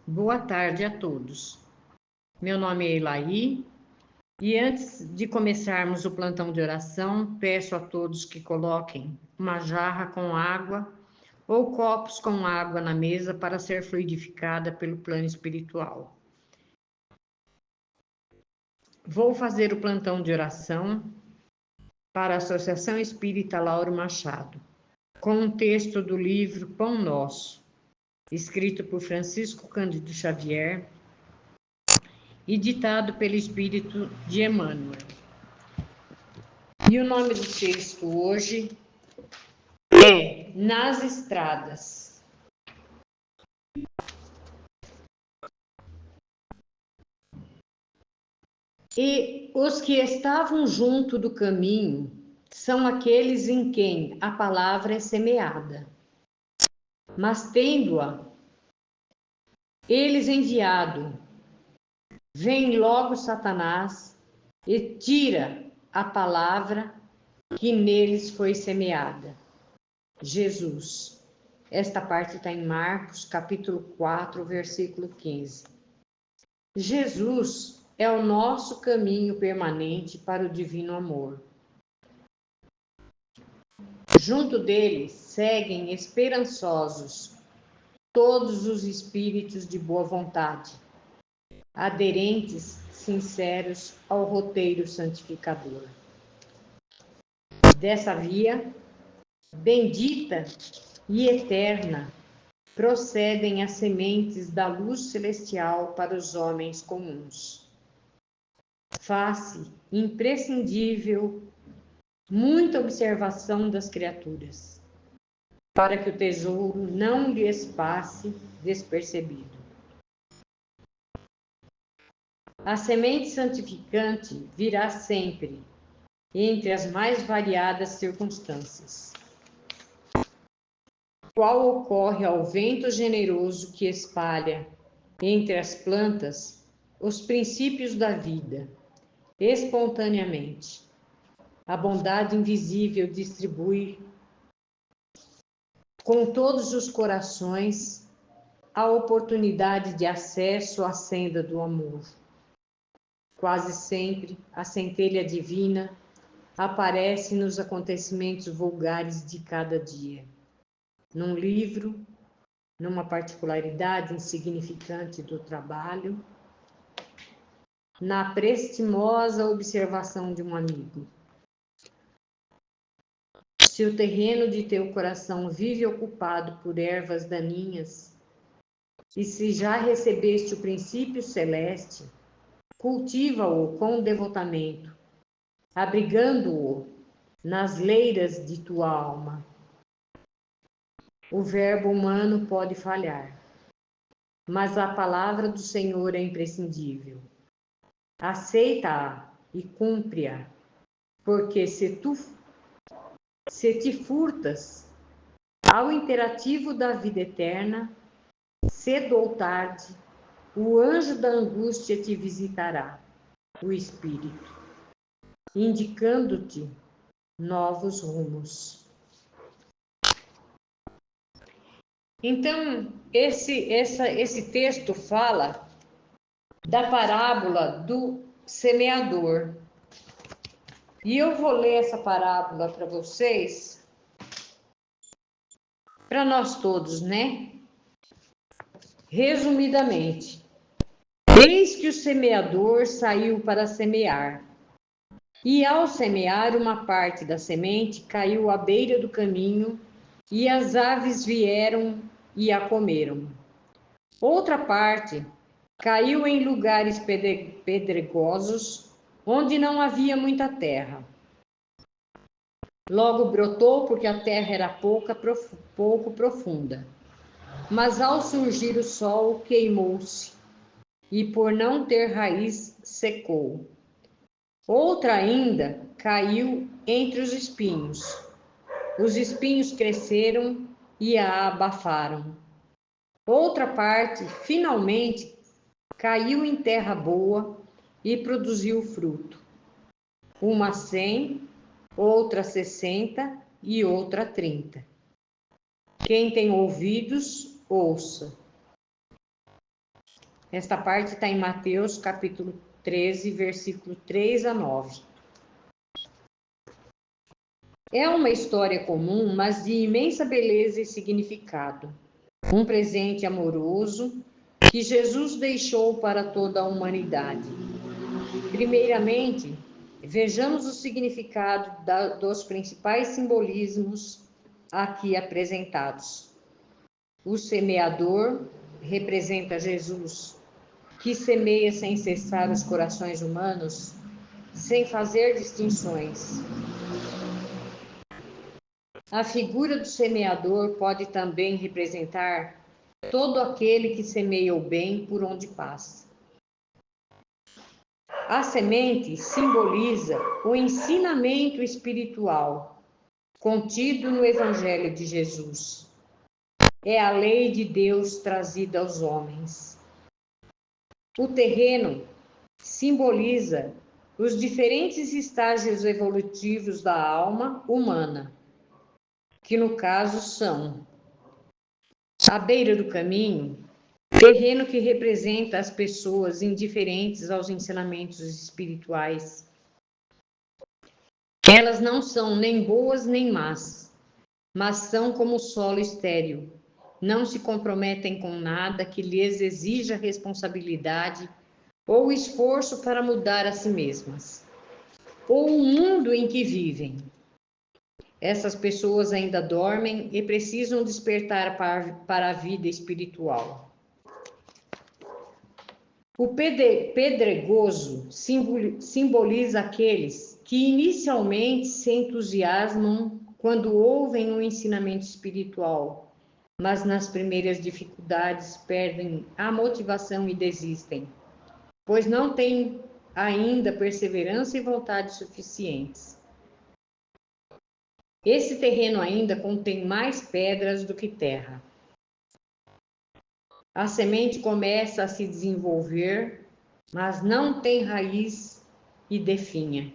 Boa tarde a todos. Meu nome é Elaí e antes de começarmos o plantão de oração, peço a todos que coloquem uma jarra com água ou copos com água na mesa para ser fluidificada pelo plano espiritual. Vou fazer o plantão de oração para a Associação Espírita Lauro Machado, com um texto do livro Pão Nosso, escrito por Francisco Cândido Xavier e ditado pelo Espírito de Emmanuel. E o nome do texto hoje é Nas Estradas. E os que estavam junto do caminho são aqueles em quem a palavra é semeada. Mas tendo-a eles enviado, vem logo Satanás e tira a palavra que neles foi semeada. Jesus. Esta parte está em Marcos, capítulo 4, versículo 15. Jesus é o nosso caminho permanente para o divino amor. Junto dele seguem esperançosos todos os espíritos de boa vontade, aderentes, sinceros ao roteiro santificador. Dessa via, bendita e eterna, procedem as sementes da luz celestial para os homens comuns. Faz-se imprescindível muita observação das criaturas, para que o tesouro não lhes passe despercebido. A semente santificante virá sempre, entre as mais variadas circunstâncias, qual ocorre ao vento generoso que espalha entre as plantas os princípios da vida, espontaneamente. A bondade invisível distribui com todos os corações a oportunidade de acesso à senda do amor. Quase sempre a centelha divina aparece nos acontecimentos vulgares de cada dia. Num livro, numa particularidade insignificante do trabalho, na prestimosa observação de um amigo. Se o terreno de teu coração vive ocupado por ervas daninhas, e se já recebeste o princípio celeste, cultiva-o com devotamento, abrigando-o nas leiras de tua alma. O verbo humano pode falhar, mas a palavra do Senhor é imprescindível. Aceita-a e cumpre-a, porque se te furtas ao imperativo da vida eterna, cedo ou tarde, o anjo da angústia te visitará, o Espírito, indicando-te novos rumos. Então, esse texto fala da parábola do semeador. E eu vou ler essa parábola para vocês, para nós todos, né? Resumidamente, eis que o semeador saiu para semear. E ao semear, uma parte da semente caiu à beira do caminho, e as aves vieram e a comeram. Outra parte caiu em lugares pedregosos, onde não havia muita terra. Logo brotou, porque a terra era pouco profunda. Mas ao surgir o sol, queimou-se, e por não ter raiz, secou. Outra ainda caiu entre os espinhos. Os espinhos cresceram e a abafaram. Outra parte, finalmente, caiu em terra boa e produziu fruto. Uma 100, outra 60 e outra 30. Quem tem ouvidos, ouça. Esta parte está em Mateus, capítulo 13, versículo 3 a 9. É uma história comum, mas de imensa beleza e significado. Um presente amoroso que Jesus deixou para toda a humanidade. Primeiramente, vejamos o significado dos principais simbolismos aqui apresentados. O semeador representa Jesus, que semeia sem cessar os corações humanos, sem fazer distinções. A figura do semeador pode também representar todo aquele que semeia o bem por onde passa. A semente simboliza o ensinamento espiritual contido no Evangelho de Jesus. É a lei de Deus trazida aos homens. O terreno simboliza os diferentes estágios evolutivos da alma humana, que no caso são à beira do caminho, terreno que representa as pessoas indiferentes aos ensinamentos espirituais. Elas não são nem boas nem más, mas são como o solo estéril. Não se comprometem com nada que lhes exija responsabilidade ou esforço para mudar a si mesmas, ou o mundo em que vivem. Essas pessoas ainda dormem e precisam despertar para a vida espiritual. O pedregoso simboliza aqueles que inicialmente se entusiasmam quando ouvem um ensinamento espiritual, mas nas primeiras dificuldades perdem a motivação e desistem, pois não têm ainda perseverança e vontade suficientes. Esse terreno ainda contém mais pedras do que terra. A semente começa a se desenvolver, mas não tem raiz e definha.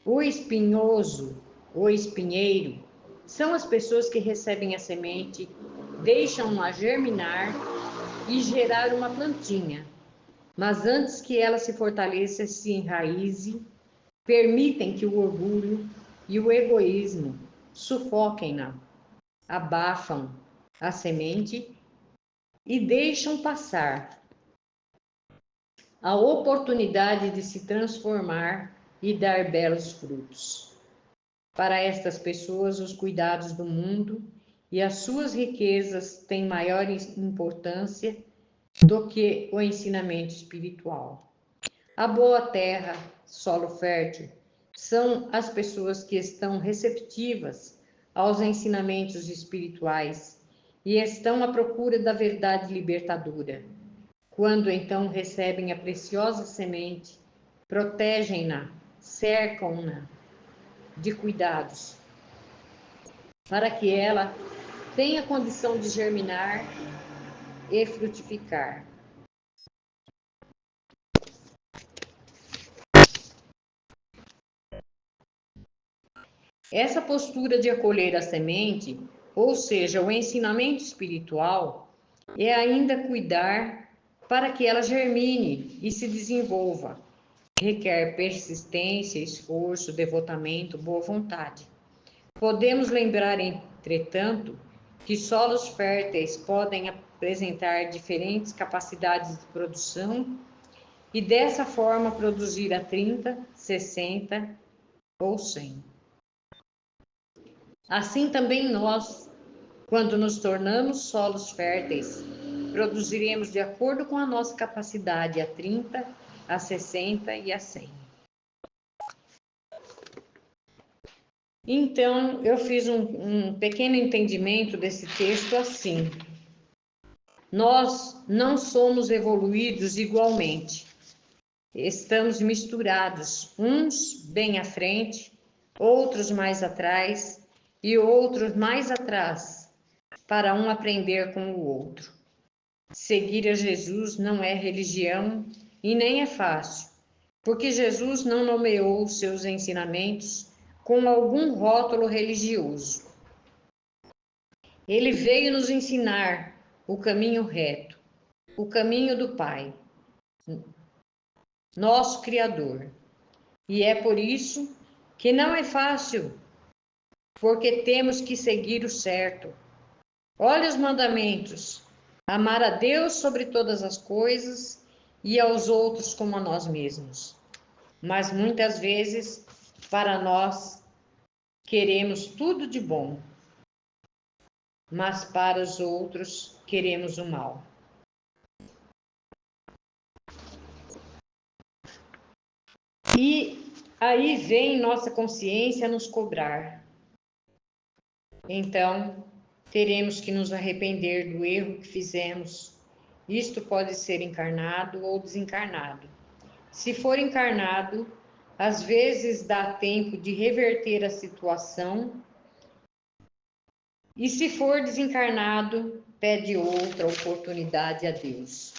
O espinhoso, o espinheiro, são as pessoas que recebem a semente, deixam-na germinar e gerar uma plantinha, mas antes que ela se fortaleça e se enraize, permitem que o orgulho e o egoísmo sufoquem-na, abafam a semente e deixam passar a oportunidade de se transformar e dar belos frutos. Para estas pessoas, os cuidados do mundo e as suas riquezas têm maior importância do que o ensinamento espiritual. A boa terra, solo fértil, são as pessoas que estão receptivas aos ensinamentos espirituais e estão à procura da verdade libertadora. Quando então recebem a preciosa semente, protegem-na, cercam-na de cuidados, para que ela tenha condição de germinar e frutificar. Essa postura de acolher a semente, ou seja, o ensinamento espiritual, é ainda cuidar para que ela germine e se desenvolva. Requer persistência, esforço, devotamento, boa vontade. Podemos lembrar, entretanto, que solos férteis podem apresentar diferentes capacidades de produção e dessa forma produzir a 30, 60 ou 100. Assim também nós, quando nos tornamos solos férteis, produziremos de acordo com a nossa capacidade a 30, a 60 e a 100. Então, eu fiz um pequeno entendimento desse texto assim. Nós não somos evoluídos igualmente. Estamos misturados, uns bem à frente, outros mais atrás e outros mais atrás, para um aprender com o outro. Seguir a Jesus não é religião e nem é fácil, porque Jesus não nomeou seus ensinamentos com algum rótulo religioso. Ele veio nos ensinar o caminho reto, o caminho do Pai, nosso Criador. E é por isso que não é fácil, porque temos que seguir o certo. Olha os mandamentos: amar a Deus sobre todas as coisas e aos outros como a nós mesmos. Mas muitas vezes, para nós, queremos tudo de bom, mas para os outros queremos o mal. E aí vem nossa consciência nos cobrar. Então, teremos que nos arrepender do erro que fizemos. Isto pode ser encarnado ou desencarnado. Se for encarnado, às vezes dá tempo de reverter a situação, e se for desencarnado, pede outra oportunidade a Deus.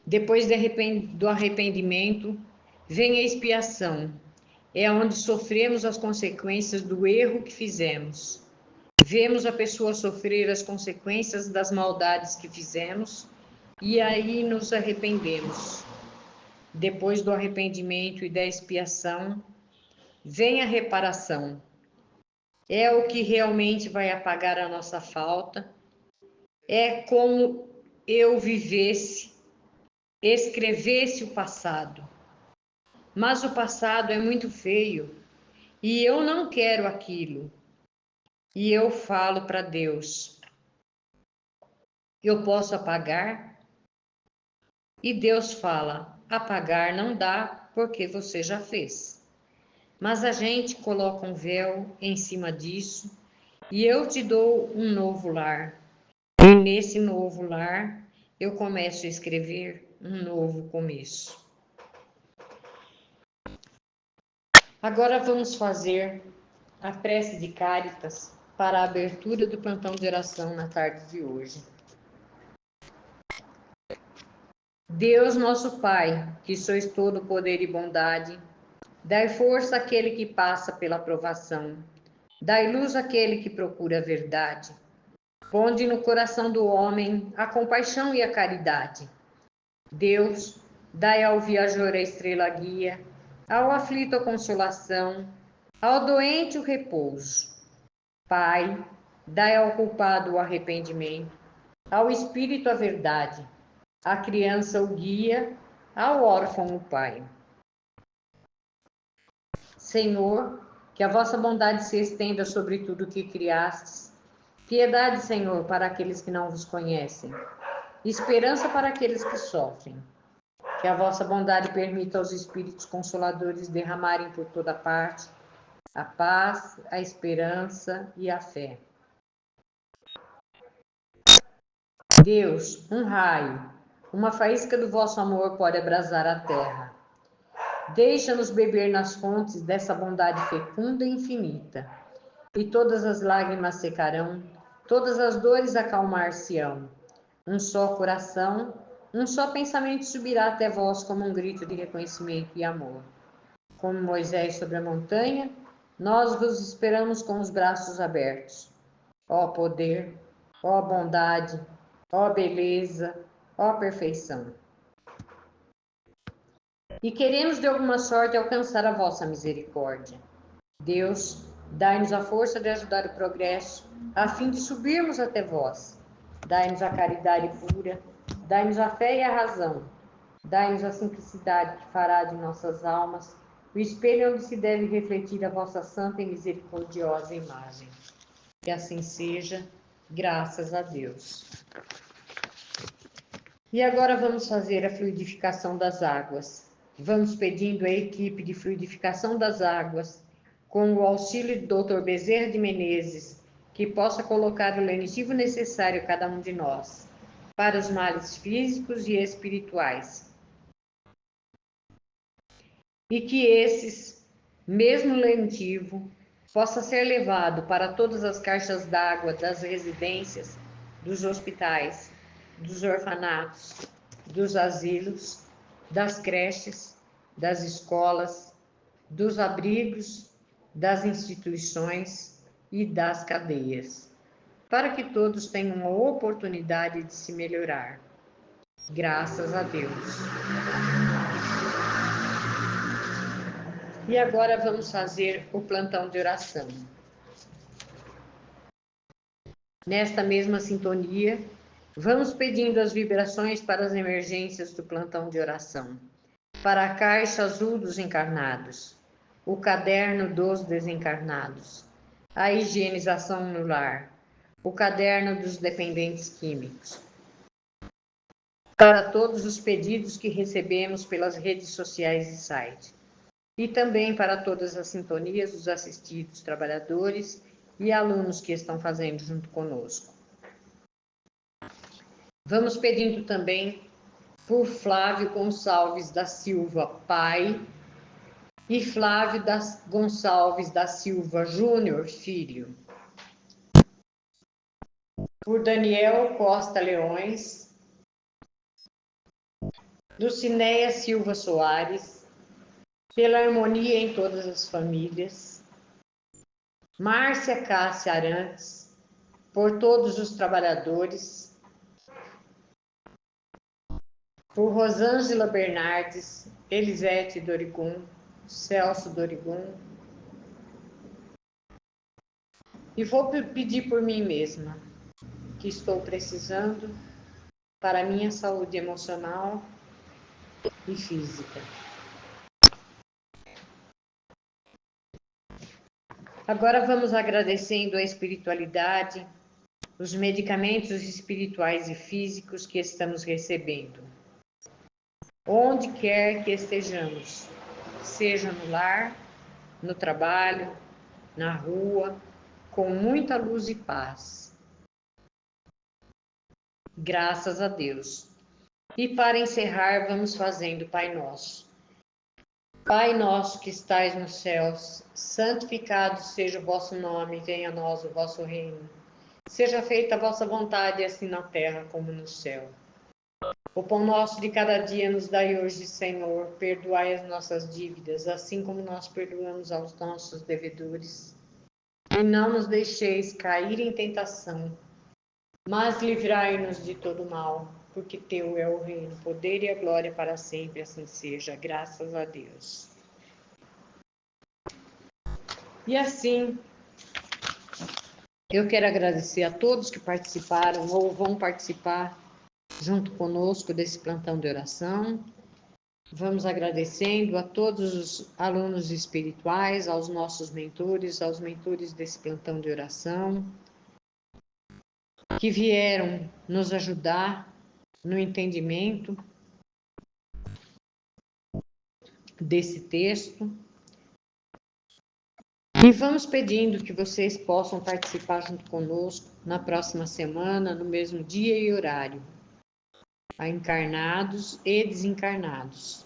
Depois do arrependimento, vem a expiação. É onde sofremos as consequências do erro que fizemos. Vemos a pessoa sofrer as consequências das maldades que fizemos e aí nos arrependemos. Depois do arrependimento e da expiação, vem a reparação. É o que realmente vai apagar a nossa falta. É como eu vivesse, escrevesse o passado. Mas o passado é muito feio e eu não quero aquilo. E eu falo para Deus: eu posso apagar? E Deus fala: apagar não dá porque você já fez. Mas a gente coloca um véu em cima disso e eu te dou um novo lar. E nesse novo lar eu começo a escrever um novo começo. Agora vamos fazer a prece de Cáritas para a abertura do plantão de oração na tarde de hoje. Deus nosso Pai, que sois todo poder e bondade, dai força àquele que passa pela provação, dai luz àquele que procura a verdade. Ponde no coração do homem a compaixão e a caridade. Deus, dai ao viajor a estrela guia, ao aflito a consolação, ao doente o repouso. Pai, dai ao culpado o arrependimento, ao espírito a verdade, à criança o guia, ao órfão o pai. Senhor, que a vossa bondade se estenda sobre tudo o que criastes. Piedade, Senhor, para aqueles que não vos conhecem. Esperança para aqueles que sofrem. Que a vossa bondade permita aos Espíritos Consoladores derramarem por toda parte a paz, a esperança e a fé. Deus, um raio, uma faísca do vosso amor pode abrasar a terra. Deixa-nos beber nas fontes dessa bondade fecunda e infinita, e todas as lágrimas secarão, todas as dores acalmar-se-ão. Um só coração, um só pensamento subirá até vós como um grito de reconhecimento e amor. Como Moisés sobre a montanha, nós vos esperamos com os braços abertos. Ó poder, ó bondade, ó beleza, ó perfeição. E queremos de alguma sorte alcançar a vossa misericórdia. Deus, dai-nos a força de ajudar o progresso, a fim de subirmos até vós. Dai-nos a caridade pura, dai-nos a fé e a razão. Dai-nos a simplicidade que fará de nossas almas o espelho onde se deve refletir a vossa santa e misericordiosa imagem. Que assim seja, graças a Deus. E agora vamos fazer a fluidificação das águas. Vamos pedindo à equipe de fluidificação das águas, com o auxílio do Dr. Bezerra de Menezes, que possa colocar o lenitivo necessário a cada um de nós, para os males físicos e espirituais. E que esses, mesmo lenitivo, possa ser levado para todas as caixas d'água das residências, dos hospitais, dos orfanatos, dos asilos, das creches, das escolas, dos abrigos, das instituições e das cadeias. para que todos tenham a oportunidade de se melhorar. Graças a Deus. E agora vamos fazer o plantão de oração. Nesta mesma sintonia, vamos pedindo as vibrações para as emergências do plantão de oração, para a caixa azul dos encarnados, o caderno dos desencarnados, a higienização no lar, o caderno dos dependentes químicos, para todos os pedidos que recebemos pelas redes sociais e site, e também para todas as sintonias dos assistidos, trabalhadores e alunos que estão fazendo junto conosco. Vamos pedindo também por Flávio Gonçalves da Silva, pai, e Flávio Gonçalves da Silva Júnior, filho. Por Daniel Costa Leões, Lucinéia Silva Soares, pela harmonia em todas as famílias, Márcia Cássia Arantes, por todos os trabalhadores, por Rosângela Bernardes, Elisete Dorigun, Celso Dorigun. E vou pedir por mim mesma, que estou precisando para a minha saúde emocional e física. Agora vamos agradecendo a espiritualidade, os medicamentos espirituais e físicos que estamos recebendo. Onde quer que estejamos, seja no lar, no trabalho, na rua, com muita luz e paz. Graças a Deus. E para encerrar, vamos fazendo Pai Nosso. Pai nosso que estais nos céus, santificado seja o vosso nome, venha a nós o vosso reino. Seja feita a vossa vontade, assim na terra como no céu. O pão nosso de cada dia nos dai hoje, Senhor. Perdoai as nossas dívidas, assim como nós perdoamos aos nossos devedores. E não nos deixeis cair em tentação, mas livrai-nos de todo mal, porque teu é o reino, o poder e a glória para sempre, assim seja. Graças a Deus. E assim, eu quero agradecer a todos que participaram ou vão participar junto conosco desse plantão de oração. Vamos agradecendo a todos os alunos espirituais, aos nossos mentores, aos mentores desse plantão de oração, que vieram nos ajudar no entendimento desse texto. E vamos pedindo que vocês possam participar junto conosco na próxima semana, no mesmo dia e horário, a encarnados e desencarnados.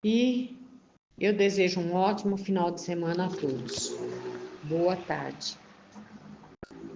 E eu desejo um ótimo final de semana a todos. Boa tarde.